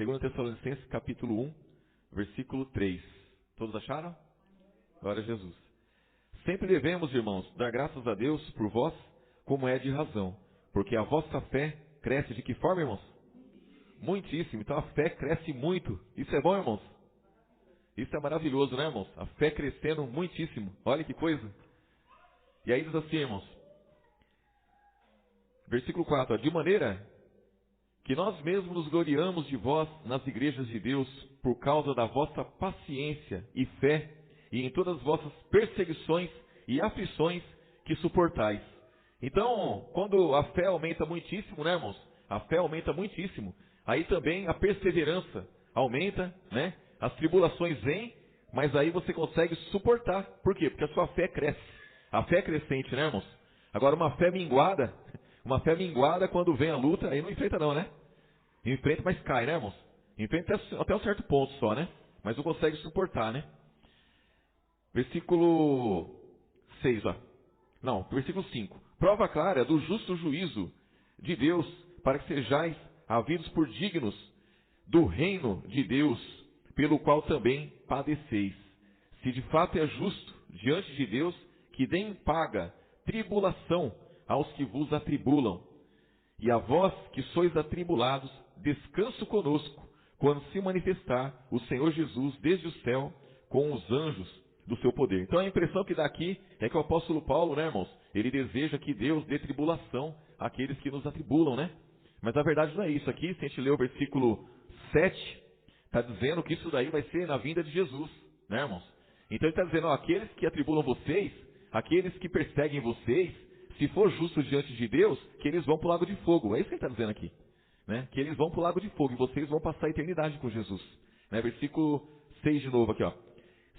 2 Tessalonicenses capítulo 1, versículo 3. Todos acharam? Glória a Jesus. Sempre devemos, irmãos, dar graças a Deus por vós, como é de razão, porque a vossa fé cresce de que forma, irmãos? Muitíssimo. Então a fé cresce muito. Isso é bom, irmãos? Isso é maravilhoso, né, irmãos? A fé crescendo muitíssimo. Olha que coisa. E aí diz assim, irmãos. Versículo 4. De maneira que nós mesmos nos gloriamos de vós nas igrejas de Deus por causa da vossa paciência e fé e em todas as vossas perseguições e aflições que suportais. Então, quando a fé aumenta muitíssimo, né, irmãos? A fé aumenta muitíssimo. Aí também a perseverança aumenta, né? As tribulações vêm, mas aí você consegue suportar. Por quê? Porque a sua fé cresce. A fé é crescente, né, irmãos? Agora, uma fé minguada quando vem a luta, aí não enfrenta não, né? Enfrenta, mas cai, né, irmãos? Enfrenta até um certo ponto só, né? Mas não consegue suportar, né? Versículo 6, ó. Não, versículo 5. Prova clara do justo juízo de Deus, para que sejais havidos por dignos do reino de Deus, pelo qual também padeceis. Se de fato é justo diante de Deus, que deem paga, tribulação aos que vos atribulam. E a vós que sois atribulados, descanso conosco, quando se manifestar o Senhor Jesus desde o céu com os anjos do seu poder. Então a impressão que dá aqui é que o apóstolo Paulo, né, irmãos, ele deseja que Deus dê tribulação àqueles que nos atribulam, né? Mas na verdade não é isso. Aqui, se a gente ler o versículo 7, está dizendo que isso daí vai ser na vinda de Jesus, né, irmãos? Então ele está dizendo, ó, aqueles que atribulam vocês, aqueles que perseguem vocês, se for justo diante de Deus, que eles vão para o lago de fogo. É isso que ele está dizendo aqui. Né? Que eles vão para o lago de fogo e vocês vão passar a eternidade com Jesus. Né? Versículo 6 de novo aqui, ó.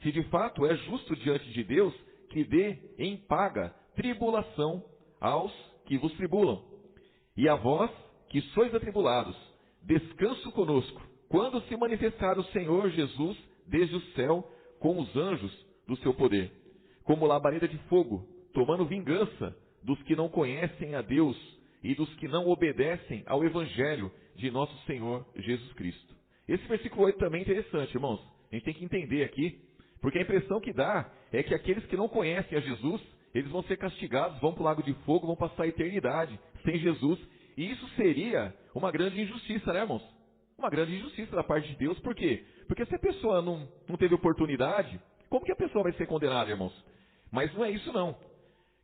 Se de fato é justo diante de Deus, que dê em paga tribulação aos que vos tribulam. E a vós, que sois atribulados, descanso conosco, quando se manifestar o Senhor Jesus desde o céu com os anjos do seu poder, como labareda de fogo, tomando vingança dos que não conhecem a Deus e dos que não obedecem ao Evangelho de nosso Senhor Jesus Cristo. Esse versículo 8 também é interessante, irmãos. A gente tem que entender aqui, porque a impressão que dá é que aqueles que não conhecem a Jesus, eles vão ser castigados, vão para o lago de fogo, vão passar a eternidade sem Jesus. E isso seria uma grande injustiça, né, irmãos? Uma grande injustiça da parte de Deus. Por quê? Porque se a pessoa não teve oportunidade, como que a pessoa vai ser condenada, irmãos? Mas não é isso, não.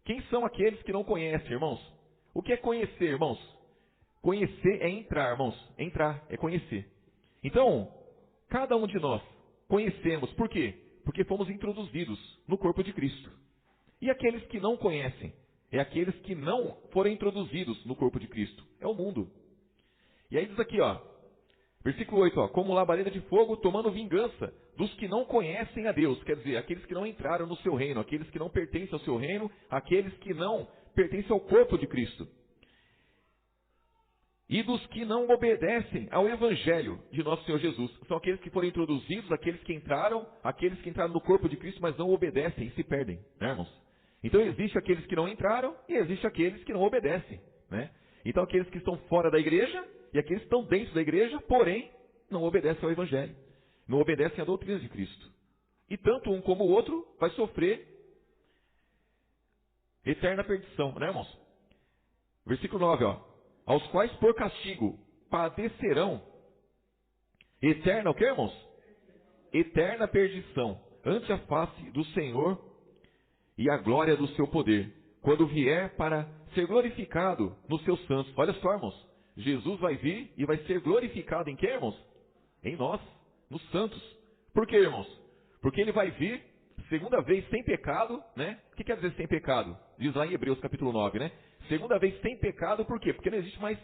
Quem são aqueles que não conhecem, irmãos? O que é conhecer, irmãos? Conhecer é entrar, irmãos. Entrar é conhecer. Então, cada um de nós conhecemos. Por quê? Porque fomos introduzidos no corpo de Cristo. E aqueles que não conhecem? É aqueles que não foram introduzidos no corpo de Cristo. É o mundo. E aí diz aqui, ó. Versículo 8, ó. Como labareda de fogo, tomando vingança dos que não conhecem a Deus. Quer dizer, aqueles que não entraram no seu reino, aqueles que não pertencem ao seu reino, aqueles que não pertencem ao corpo de Cristo. E dos que não obedecem ao Evangelho de nosso Senhor Jesus. São aqueles que foram introduzidos, aqueles que entraram no corpo de Cristo, mas não obedecem e se perdem, né, irmãos? Então existe aqueles que não entraram e existe aqueles que não obedecem, né? Então aqueles que estão fora da igreja e aqueles que estão dentro da igreja, porém, não obedecem ao Evangelho. Não obedecem à doutrina de Cristo. E tanto um como o outro vai sofrer eterna perdição, né, irmãos? Versículo 9, ó. Aos quais por castigo padecerão eterna, o que, irmãos? Eterna perdição, ante a face do Senhor e a glória do seu poder, quando vier para ser glorificado nos seus santos. Olha só, irmãos, Jesus vai vir e vai ser glorificado em quê, irmãos? Em nós, nos santos. Por quê, irmãos? Porque ele vai vir segunda vez sem pecado, né? O que quer dizer sem pecado? Diz lá em Hebreus capítulo 9, né? Segunda vez sem pecado, por quê? Porque não existe mais.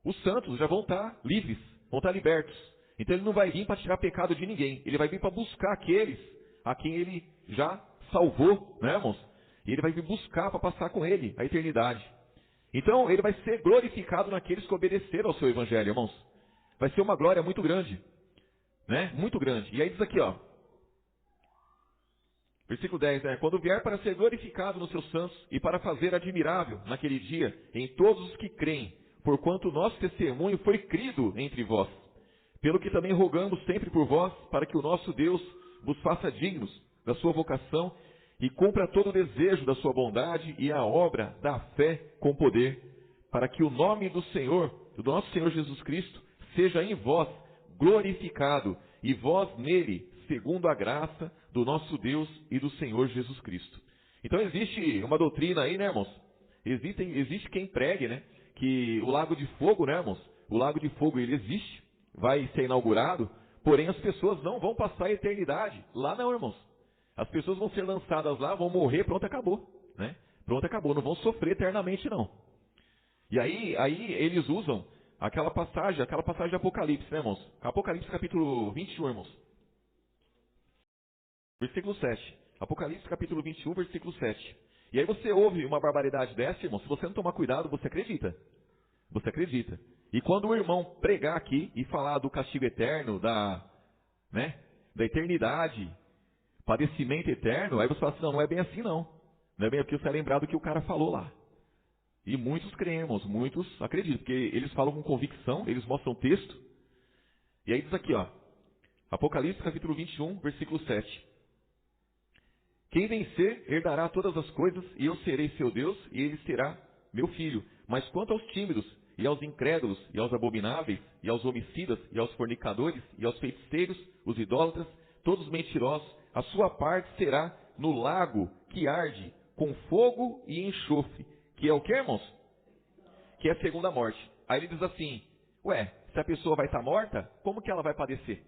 Os santos já vão estar livres, vão estar libertos. Então ele não vai vir para tirar pecado de ninguém. Ele vai vir para buscar aqueles a quem ele já salvou, né, irmãos? E ele vai vir buscar para passar com ele a eternidade. Então ele vai ser glorificado naqueles que obedeceram ao seu evangelho, irmãos. Vai ser uma glória muito grande, né? Muito grande. E aí diz aqui, ó. Versículo 10, né? Quando vier para ser glorificado nos seus santos e para fazer admirável naquele dia em todos os que creem, porquanto o nosso testemunho foi crido entre vós. Pelo que também rogamos sempre por vós, para que o nosso Deus vos faça dignos da sua vocação e cumpra todo o desejo da sua bondade e a obra da fé com poder, para que o nome do Senhor, do nosso Senhor Jesus Cristo, seja em vós glorificado e vós nele, segundo a graça do nosso Deus e do Senhor Jesus Cristo. Então existe uma doutrina aí, né, irmãos? Existe quem pregue, né, que o lago de fogo, né, irmãos? O lago de fogo, ele existe, vai ser inaugurado, porém as pessoas não vão passar a eternidade lá não, irmãos. As pessoas vão ser lançadas lá, vão morrer, pronto, acabou, né? Pronto, acabou, não vão sofrer eternamente não. E aí eles usam aquela passagem de Apocalipse, né, irmãos? Apocalipse capítulo 21, irmãos. Versículo 7. Apocalipse capítulo 21, versículo 7. E aí você ouve uma barbaridade dessa, irmão, se você não tomar cuidado, você acredita. Você acredita. E quando o irmão pregar aqui e falar do castigo eterno, da eternidade, padecimento eterno, aí você fala assim, não é bem assim não. Não é bem porque você é lembrado do que o cara falou lá. E muitos creem, irmãos, muitos acreditam, porque eles falam com convicção, eles mostram o texto. E aí diz aqui, ó, Apocalipse capítulo 21, versículo 7. Quem vencer herdará todas as coisas, e eu serei seu Deus, e ele será meu filho. Mas quanto aos tímidos, e aos incrédulos, e aos abomináveis, e aos homicidas, e aos fornicadores, e aos feiticeiros, os idólatras, todos mentirosos, a sua parte será no lago que arde, com fogo e enxofre. Que é o que, irmãos? Que é a segunda morte. Aí ele diz assim, se a pessoa vai estar morta, como que ela vai padecer?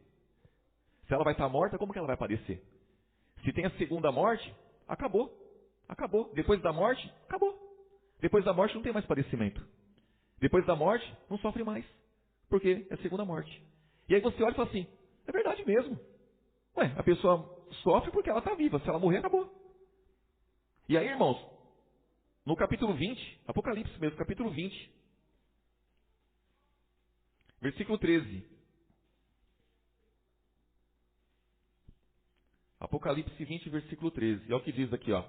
Se ela vai estar morta, como que ela vai padecer? Se tem a segunda morte, acabou. Acabou. Depois da morte, acabou. Depois da morte não tem mais padecimento. Depois da morte, não sofre mais. Porque é a segunda morte. E aí você olha e fala assim, é verdade mesmo. A pessoa sofre porque ela está viva. Se ela morrer, acabou. E aí, irmãos, no capítulo 20, Apocalipse mesmo, capítulo 20, versículo 13. Apocalipse 20, versículo 13. É o que diz aqui, ó.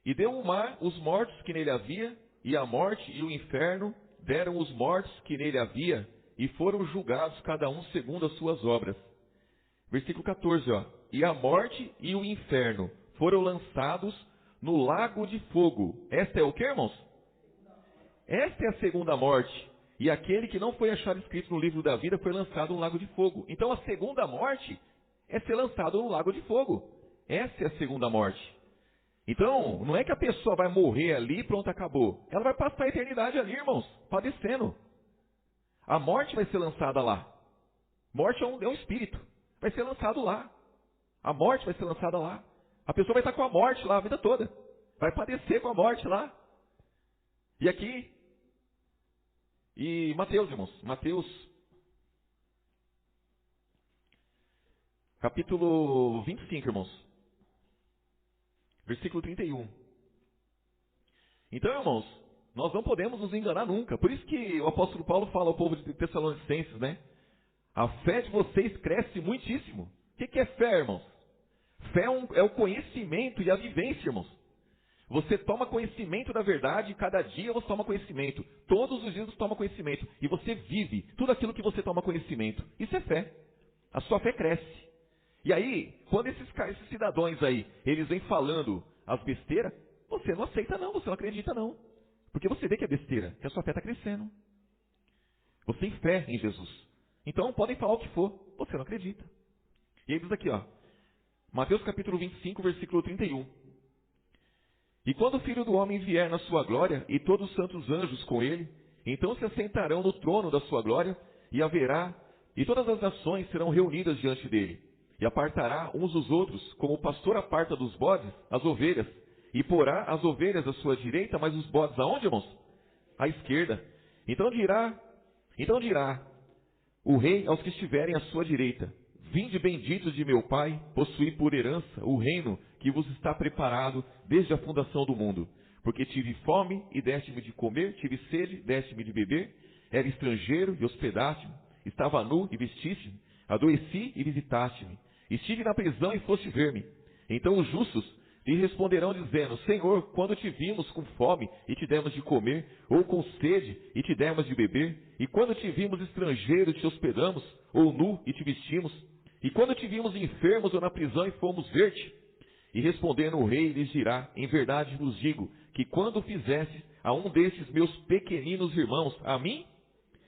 E deu o mar os mortos que nele havia, e a morte e o inferno deram os mortos que nele havia, e foram julgados cada um segundo as suas obras. Versículo 14, ó. E a morte e o inferno foram lançados no lago de fogo. Esta é o que, irmãos? Esta é a segunda morte. E aquele que não foi achado escrito no livro da vida foi lançado no lago de fogo. Então a segunda morte é ser lançado no lago de fogo. Essa é a segunda morte. Então, não é que a pessoa vai morrer ali e pronto, acabou. Ela vai passar a eternidade ali, irmãos, padecendo. A morte vai ser lançada lá. Morte é um espírito. Vai ser lançado lá. A morte vai ser lançada lá. A pessoa vai estar com a morte lá a vida toda. Vai padecer com a morte lá. E aqui, Mateus, irmãos, Mateus, capítulo 25, irmãos. Versículo 31. Então, irmãos, nós não podemos nos enganar nunca. Por isso que o apóstolo Paulo fala ao povo de Tessalonicenses, né? A fé de vocês cresce muitíssimo. O que é fé, irmãos? Fé é o conhecimento e a vivência, irmãos. Você toma conhecimento da verdade, cada dia você toma conhecimento. Todos os dias você toma conhecimento. E você vive tudo aquilo que você toma conhecimento. Isso é fé. A sua fé cresce. E aí, quando esses cidadãos aí, eles vêm falando as besteiras, você não aceita não, você não acredita não. Porque você vê que é besteira, que a sua fé está crescendo. Você tem fé em Jesus. Então, podem falar o que for, você não acredita. E aí diz aqui, ó, Mateus capítulo 25, versículo 31. E quando o Filho do Homem vier na sua glória, e todos os santos anjos com ele, então se assentarão no trono da sua glória, e todas as nações serão reunidas diante dele. E apartará uns dos outros, como o pastor aparta dos bodes as ovelhas, e porá as ovelhas à sua direita, mas os bodes aonde, irmãos? À esquerda. Então dirá o rei aos que estiverem à sua direita, vinde benditos de meu Pai, possuí por herança o reino que vos está preparado desde a fundação do mundo. Porque tive fome e deste-me de comer, tive sede, deste-me de beber, era estrangeiro e hospedaste-me, estava nu e vestiste-me, adoeci e visitaste-me, estive na prisão e foste ver-me. Então os justos lhe responderão dizendo: Senhor, quando te vimos com fome e te demos de comer, ou com sede e te demos de beber? E quando te vimos estrangeiro e te hospedamos, ou nu e te vestimos? E quando te vimos enfermos ou na prisão e fomos ver-te? E respondendo o rei lhes dirá: Em verdade vos digo, que quando fizeste a um desses meus pequeninos irmãos, a mim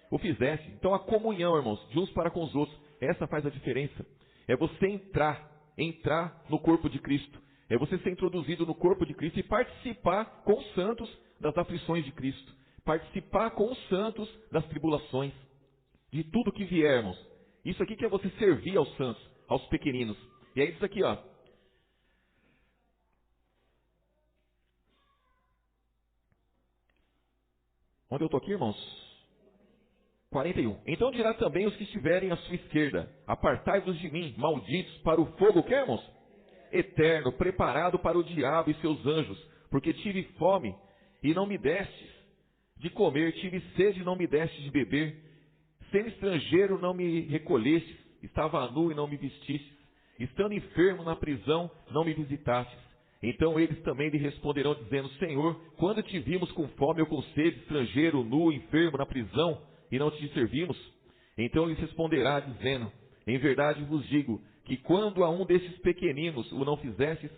o fizeste. Então a comunhão, irmãos, de uns para com os outros, essa faz a diferença. É você entrar no corpo de Cristo. É você ser introduzido no corpo de Cristo e participar com os santos das aflições de Cristo. Participar com os santos das tribulações. De tudo que viermos. Isso aqui que é você servir aos santos, aos pequeninos. E aí diz aqui, ó. Onde eu estou aqui, irmãos? 41. Então dirá também os que estiverem à sua esquerda: Apartai-vos de mim, malditos, para o fogo, que, irmãos? Eterno, preparado para o diabo e seus anjos, porque tive fome e não me destes de comer, tive sede e não me destes de beber, sendo estrangeiro não me recolhestes, estava nu e não me vestistes, estando enfermo na prisão não me visitastes. Então eles também lhe responderão dizendo: Senhor, quando te vimos com fome ou com sede, estrangeiro, nu, enfermo na prisão e não te servimos? Então lhes responderá dizendo: Em verdade vos digo, que quando a um desses pequeninos o não fizestes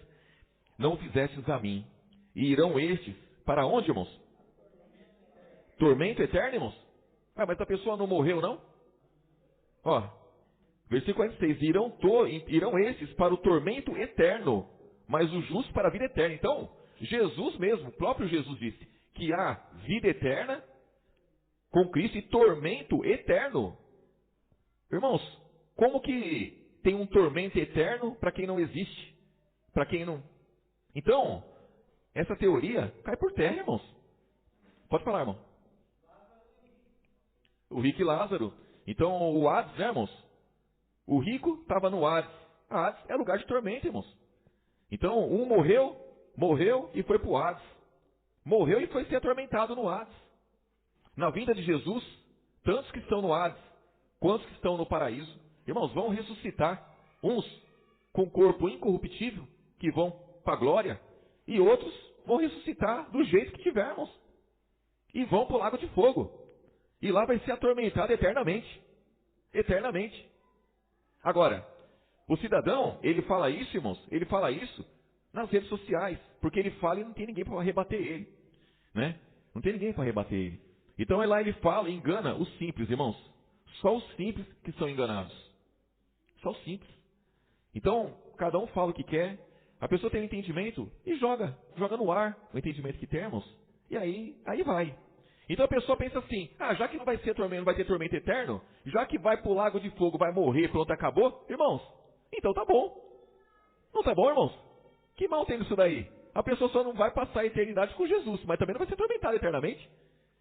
a mim. E irão estes, para onde, irmãos? Tormento eterno, irmãos? Ah, mas a pessoa não morreu, não? Ó, versículo 46, irão esses para o tormento eterno, mas os justos para a vida eterna. Então, Jesus mesmo, o próprio Jesus disse, que há vida eterna com Cristo e tormento eterno. Irmãos, como que tem um tormento eterno para quem não existe? Para quem não... Então, essa teoria cai por terra, irmãos. Pode falar, irmão. O rico e Lázaro. Então, o Hades, né, irmãos? O rico estava no Hades. Hades é lugar de tormento, irmãos. Então, um morreu e foi para o Hades. Morreu e foi ser atormentado no Hades. Na vinda de Jesus, tantos que estão no Hades, quantos que estão no paraíso, irmãos, vão ressuscitar. Uns com corpo incorruptível, que vão para a glória, e outros vão ressuscitar do jeito que tivermos. E vão para o lago de fogo. E lá vai ser atormentado eternamente. Eternamente. Agora, o cidadão, ele fala isso, irmãos, ele fala isso nas redes sociais, porque ele fala e não tem ninguém para rebater ele, né? Não tem ninguém para rebater ele. Então lá ele fala e engana os simples, irmãos. Só os simples que são enganados. Só os simples. Então, cada um fala o que quer, a pessoa tem um entendimento e joga no ar o entendimento que temos, e aí vai. Então a pessoa pensa assim: já que não vai ser tormento, não vai ter tormento eterno, já que vai para o lago de fogo, vai morrer, pronto, acabou, irmãos, então tá bom. Não tá bom, irmãos? Que mal tem nisso daí? A pessoa só não vai passar a eternidade com Jesus, mas também não vai ser atormentada eternamente.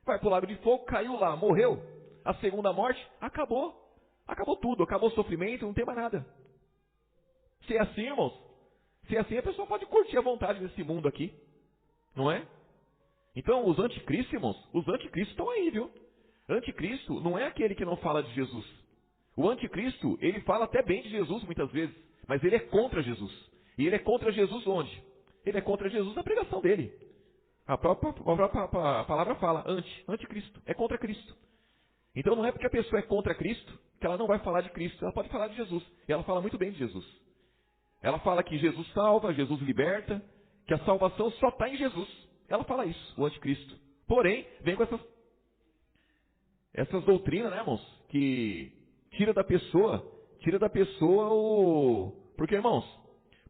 Vai para o lago de fogo, caiu lá, morreu. A segunda morte, acabou. Acabou tudo, acabou o sofrimento, não tem mais nada. Se é assim, irmãos, se é assim, a pessoa pode curtir à vontade nesse mundo aqui, não é? Então, os anticristos, irmãos, os anticristos estão aí, viu? Anticristo não é aquele que não fala de Jesus. O anticristo, ele fala até bem de Jesus muitas vezes, mas ele é contra Jesus. E ele é contra Jesus onde? Ele é contra Jesus na pregação dele. A própria palavra fala, anticristo, é contra Cristo. Então não é porque a pessoa é contra Cristo que ela não vai falar de Cristo, ela pode falar de Jesus. E ela fala muito bem de Jesus. Ela fala que Jesus salva, Jesus liberta, que a salvação só está em Jesus. Ela fala isso, o anticristo. Porém, vem com essas doutrinas, né, irmãos, que tira da pessoa o... Porque, irmãos,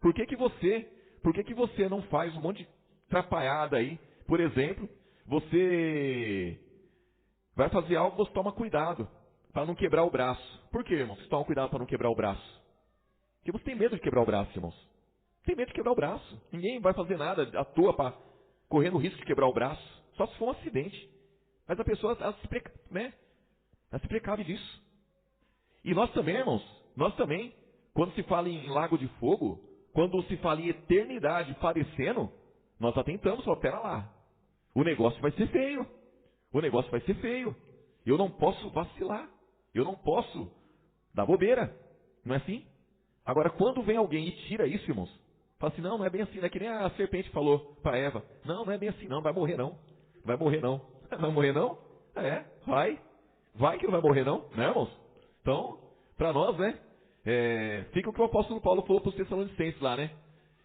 por que você não faz um monte de atrapalhada aí? Por exemplo, você vai fazer algo, você toma cuidado para não quebrar o braço. Por que, irmãos? Você toma cuidado para não quebrar o braço? Porque você tem medo de quebrar o braço, irmãos. Tem medo de quebrar o braço. Ninguém vai fazer nada à toa para correr no risco de quebrar o braço. Só se for um acidente. Mas a pessoa, ela se precave disso. E nós também, irmãos, quando se fala em lago de fogo, quando se fala em eternidade padecendo, nós atentamos, pera lá. O negócio vai ser feio. Eu não posso vacilar. Eu não posso dar bobeira. Não é assim? Agora, quando vem alguém e tira isso, irmãos, Fala assim, não é bem assim, não é que nem a serpente falou para Eva. Não é bem assim não, vai morrer não. Vai morrer não. Vai morrer não? Vai. Vai que não vai morrer não, né, irmãos? Então, para nós, né, fica o que o apóstolo Paulo falou para os Tessalonicenses lá, né?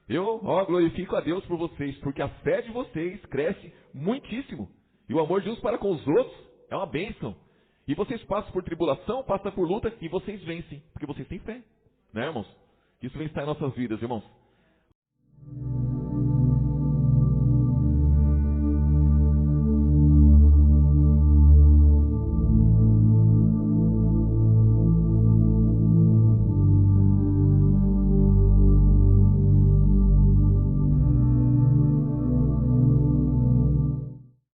Eu, glorifico a Deus por vocês, porque a fé de vocês cresce muitíssimo. E o amor de uns para com os outros é uma bênção. E vocês passam por tribulação, passam por luta, e vocês vencem, porque vocês têm fé. Né, irmãos? Isso vem estar em nossas vidas, irmãos.